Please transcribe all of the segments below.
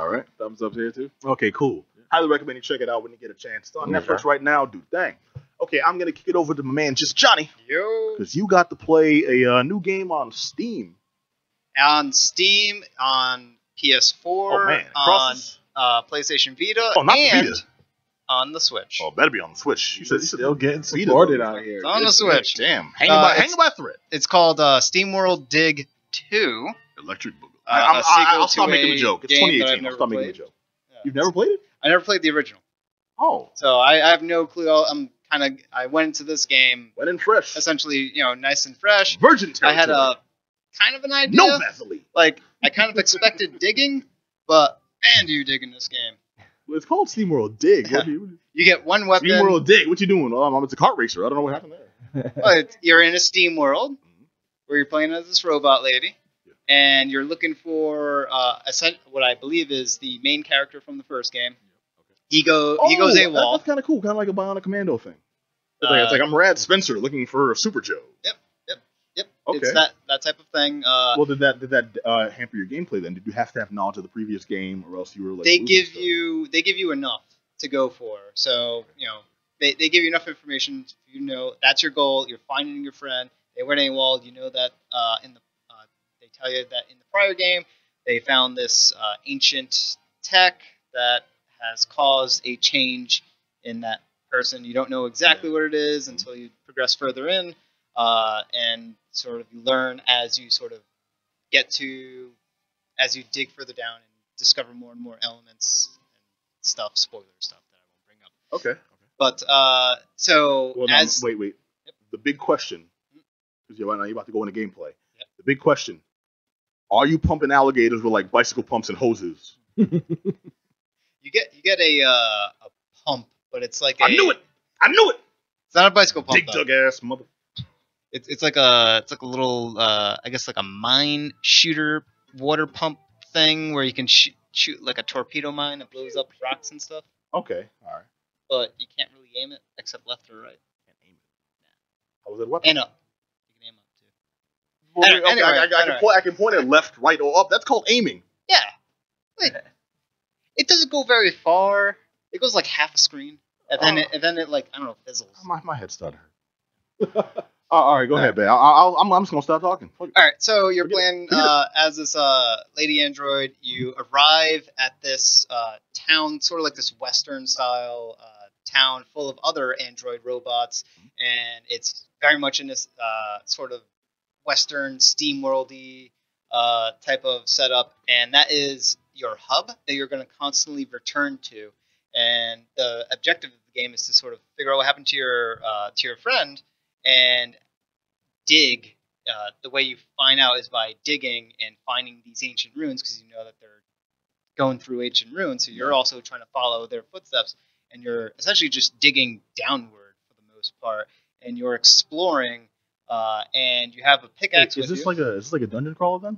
All right. Thumbs up here too. Okay, cool. Highly recommend you check it out when you get a chance. It's on Netflix right now. Do the thing. Okay, I'm gonna kick it over to my man, just Johnny. Yo. Because you got to play a new game on Steam. On Steam, on PS4, on PlayStation Vita, and Vita. on the Switch. Oh, better be on the Switch. You said still getting supported out here. It's on the Switch. Damn, hanging by a thread. It's called SteamWorld Dig 2. Electric Boogaloo. A sequel I'll stop to making a the joke. It's game that 2018. I've I'll stop making never the joke. Yeah. You've never played it? I never played the original. Oh. So I have no clue. I went into this game went in fresh. essentially, nice and fresh. Virgin territory. I had a kind of an idea. No Vaseline. Like, I kind of expected digging, but man, do you dig in this game. Well, it's called SteamWorld Dig. You get one weapon. SteamWorld Dig. What you doing? It's a kart racer. I don't know what happened there. You're in a Steam world where you're playing as this robot lady, and you're looking for what I believe is the main character from the first game. He goes AWOL. That's kind of cool. Kind of like a Bionic Commando thing. It's like I'm Rad Spencer looking for a Super Joe. Yep. Okay. It's that type of thing. Well, did that hamper your gameplay then? Did you have to have knowledge of the previous game, or else you were like? They give you enough to go for. So they give you enough information. That's your goal. You're finding your friend. They went AWOL. You know that they tell you that in the prior game they found this ancient tech that has caused a change in that person. You don't know exactly what it is until you progress further in, and sort of learn as you dig further down and discover more and more elements and stuff, spoiler stuff that I won't bring up. Okay. But wait. Yep. The big question, because you're about to go into gameplay. Yep. The big question: are you pumping alligators with like bicycle pumps and hoses? You get a pump, but it's like I knew it. It's not a bicycle pump. Dig dug ass mother. It's like a little I guess like a mine shooter water pump thing where you can shoot like a torpedo mine that blows up rocks and stuff. Okay, all right. But you can't really aim it except left or right. Can't aim it. How was it? Weapon? And up. You can aim up too. I can point it left, right, or up. That's called aiming. Yeah. Wait. It doesn't go very far. It goes like half a screen, and then it like I don't know fizzles. My head started hurting. All right, go ahead, man. I'm just gonna stop talking. All right, so you're playing as this lady android. You arrive at this town, sort of like this Western style town, full of other android robots, and it's very much in this sort of Western SteamWorld-y type of setup, and that is your hub that you're going to constantly return to. And the objective of the game is to sort of figure out what happened to your friend and dig. The way you find out is by digging and finding these ancient ruins, because you know that they're going through ancient ruins. So you're also trying to follow their footsteps, and you're essentially just digging downward for the most part, and you're exploring. And you have a pickaxe with you. Is this like a dungeon crawler then?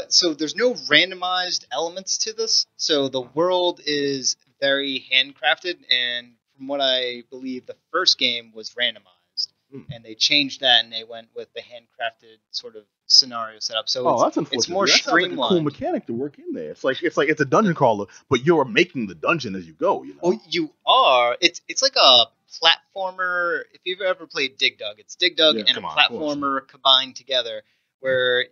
So there's no randomized elements to this. So the world is very handcrafted, and from what I believe, the first game was randomized, and they changed that, and they went with the handcrafted sort of scenario setup. So that's unfortunate. It's more Like streamlined. a cool mechanic to work in there. It's like it's a dungeon crawler, but you're making the dungeon as you go. You know? Well, you are. It's like a platformer. If you've ever played Dig Dug, it's Dig Dug and a platformer combined together, where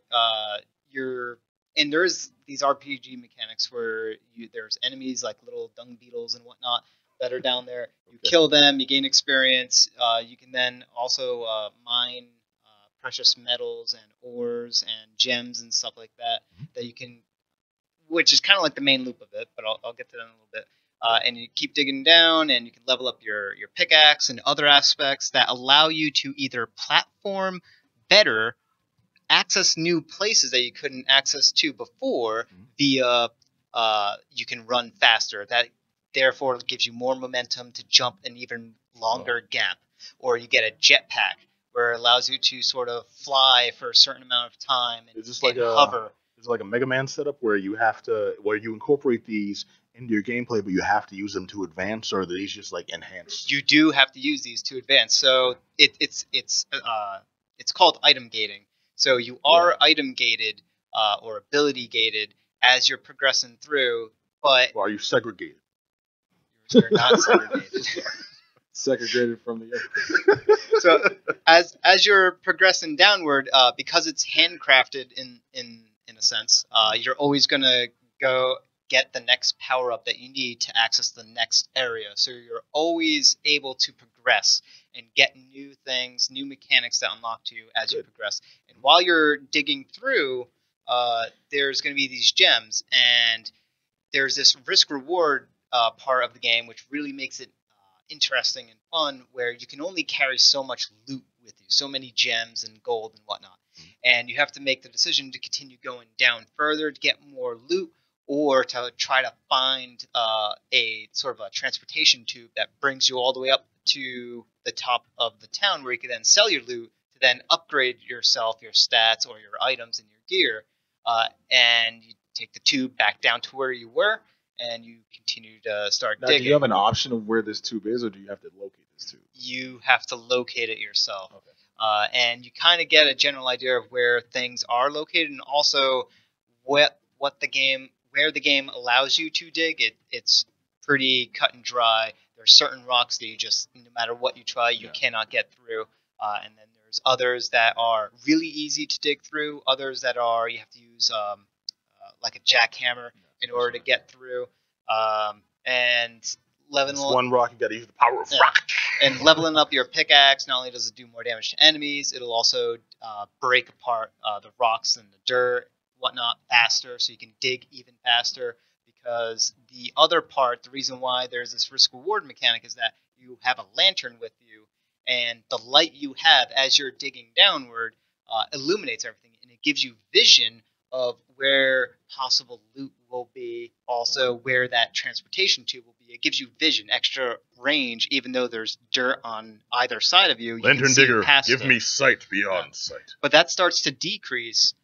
there's these RPG mechanics where there's enemies like little dung beetles and whatnot that are down there. You kill them, you gain experience. You can then also mine precious metals and ores and gems and stuff like that that you can, which is kind of like the main loop of it, but I'll get to that in a little bit. And you keep digging down, and you can level up your pickaxe and other aspects that allow you to either platform better, access new places that you couldn't access to before via you can run faster. That therefore gives you more momentum to jump an even longer gap. Or you get a jetpack where it allows you to sort of fly for a certain amount of time and hover. Is it like a Mega Man setup where you incorporate these into your gameplay, but you have to use them to advance, or are these just like enhanced? You do have to use these to advance. So it's called item gating. So you are item gated or ability gated as you're progressing through. But or are you segregated? you're not segregated. Segregated from the other. So as you're progressing downward, because it's handcrafted in a sense, you're always gonna go get the next power up that you need to access the next area. So you're always able to progress and get new things, new mechanics that unlock to you as you progress. And while you're digging through, there's going to be these gems, and there's this risk reward part of the game, which really makes it interesting and fun, where you can only carry so much loot with you, so many gems and gold and whatnot. And you have to make the decision to continue going down further to get more loot, or to try to find a sort of a transportation tube that brings you all the way up to the top of the town, where you can then sell your loot to then upgrade yourself, your stats, or your items and your gear. And you take the tube back down to where you were, and you continue to start digging. Do you have an option of where this tube is, or do you have to locate this tube? You have to locate it yourself. Okay. And you kind of get a general idea of where things are located, and also where the game allows you to dig. It's pretty cut and dry. There's certain rocks that you just, no matter what you try, you cannot get through. And then there's others that are really easy to dig through. Others that are, you have to use like a jackhammer in order to get through. And leveling one rock, you got to use the power of rock. And leveling up your pickaxe, not only does it do more damage to enemies, it'll also break apart the rocks and the dirt, whatnot, faster, so you can dig even faster. Because the other part, the reason why there's this risk reward mechanic, is that you have a lantern with you, and the light you have as you're digging downward illuminates everything, and it gives you vision of where possible loot will be, also where that transportation tube will be. It gives you vision, extra range, even though there's dirt on either side of you. Lantern digger, give me sight beyond sight. But that starts to decrease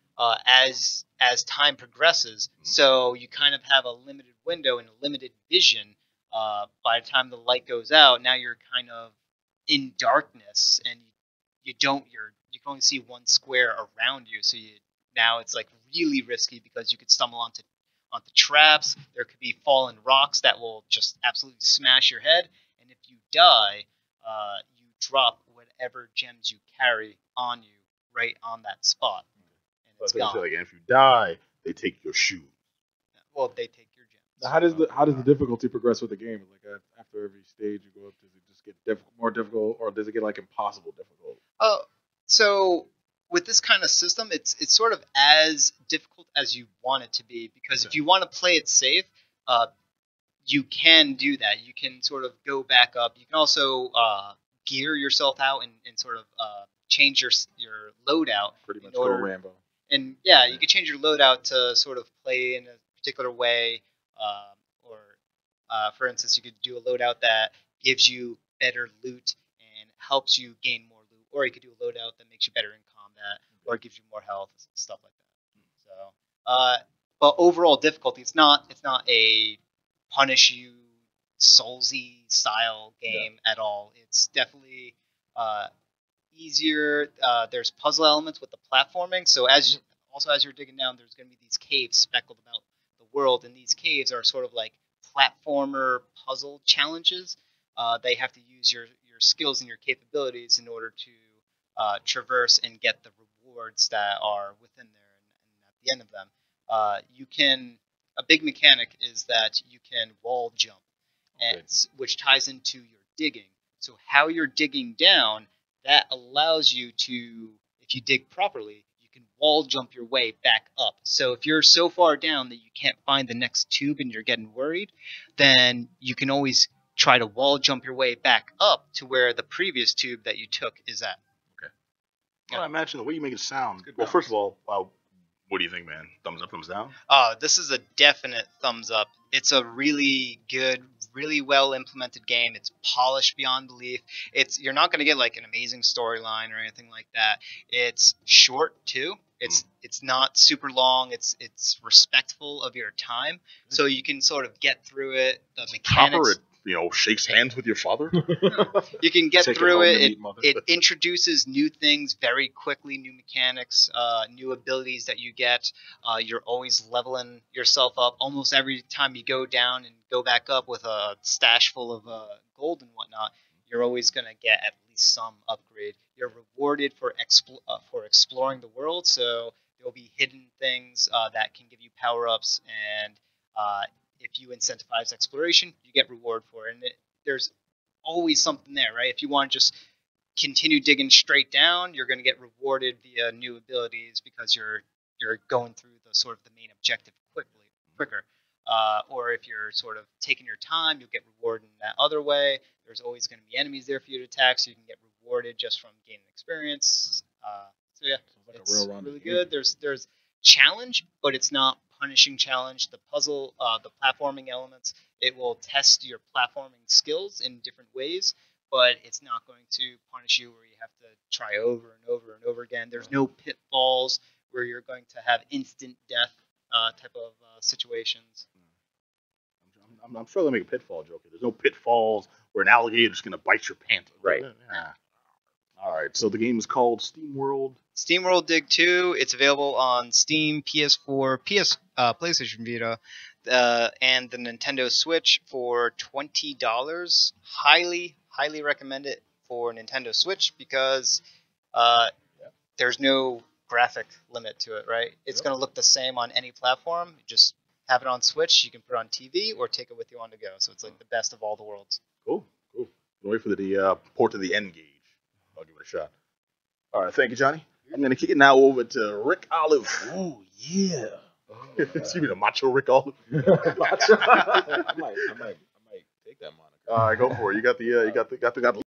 as time progresses, so you kind of have a limited window and a limited vision. By the time the light goes out, now you're kind of in darkness, and you can only see one square around you. So now it's like really risky, because you could stumble onto traps. There could be fallen rocks that will just absolutely smash your head, and if you die, you drop whatever gems you carry on you right on that spot. It's gone. Like, and if you die, they take your shoes. Well, they take your gems. Now, how does the difficulty progress with the game? Like after every stage you go up, does it just get more difficult, or does it get like impossible difficult? So with this kind of system, it's sort of as difficult as you want it to be, because if you want to play it safe, you can do that. You can sort of go back up. You can also gear yourself out and sort of change your loadout. Pretty much go Rambo. And yeah, you can change your loadout to sort of play in a particular way, or for instance, you could do a loadout that gives you better loot and helps you gain more loot, or you could do a loadout that makes you better in combat, or gives you more health, stuff like that. So, but overall difficulty, it's not a punish you Soulsy style game at all. It's definitely easier. There's puzzle elements with the platforming. So as you're digging down, there's going to be these caves speckled about the world, and these caves are sort of like platformer puzzle challenges. They have to use your skills and your capabilities in order to traverse and get the rewards that are within there. And at the end of them, a big mechanic is that you can wall jump, which ties into your digging. So how you're digging down, that allows you to, if you dig properly, you can wall jump your way back up. So if you're so far down that you can't find the next tube and you're getting worried, then you can always try to wall jump your way back up to where the previous tube that you took is at. Okay. Well, I imagine the way you make it sound. Well, first of all, what do you think, man? Thumbs up, thumbs down? This is a definite thumbs up. It's a really good, really well implemented game. It's polished beyond belief. You're not going to get like an amazing storyline or anything like that. It's short too. It's not super long. It's respectful of your time, so you can sort of get through it. The mechanics, shakes hands with your father. You can get Take it through home it. to meet mother. It introduces new things very quickly, new mechanics, new abilities that you get. You're always leveling yourself up. Almost every time you go down and go back up with a stash full of gold and whatnot, you're always going to get at least some upgrade. You're rewarded for exploring the world, so there'll be hidden things that can give you power-ups, and if you incentivize exploration, you get reward for it. And there's always something there, right? If you want to just continue digging straight down, you're going to get rewarded via new abilities because you're going through the sort of the main objective quicker. Or if you're sort of taking your time, you'll get rewarded in that other way. There's always going to be enemies there for you to attack, so you can get rewarded just from gaining experience. So yeah, it's really good. There's challenge, but it's not punishing challenge. The puzzle, the platforming elements, it will test your platforming skills in different ways, but it's not going to punish you where you have to try over and over and over again. There's no pitfalls where you're going to have instant death type of situations. I'm sure they'll make a pitfall joke. There's no pitfalls where an alligator's going to bite your pants. Right. Yeah. All right. So the game is called SteamWorld. SteamWorld Dig 2. It's available on Steam, PS4, PlayStation Vita, and the Nintendo Switch for $20. Highly recommend it for Nintendo Switch because there's no graphic limit to it, right? It's going to look the same on any platform. You just have it on Switch. You can put it on TV or take it with you on the go. So it's like the best of all the worlds. Cool. Wait for the port to the N gauge. I'll give it a shot. All right. Thank you, Johnny. I'm going to kick it now over to Rick Olive. Oh yeah. You mean a macho Rick Olive? I might take that moniker. All right, go for it. You got the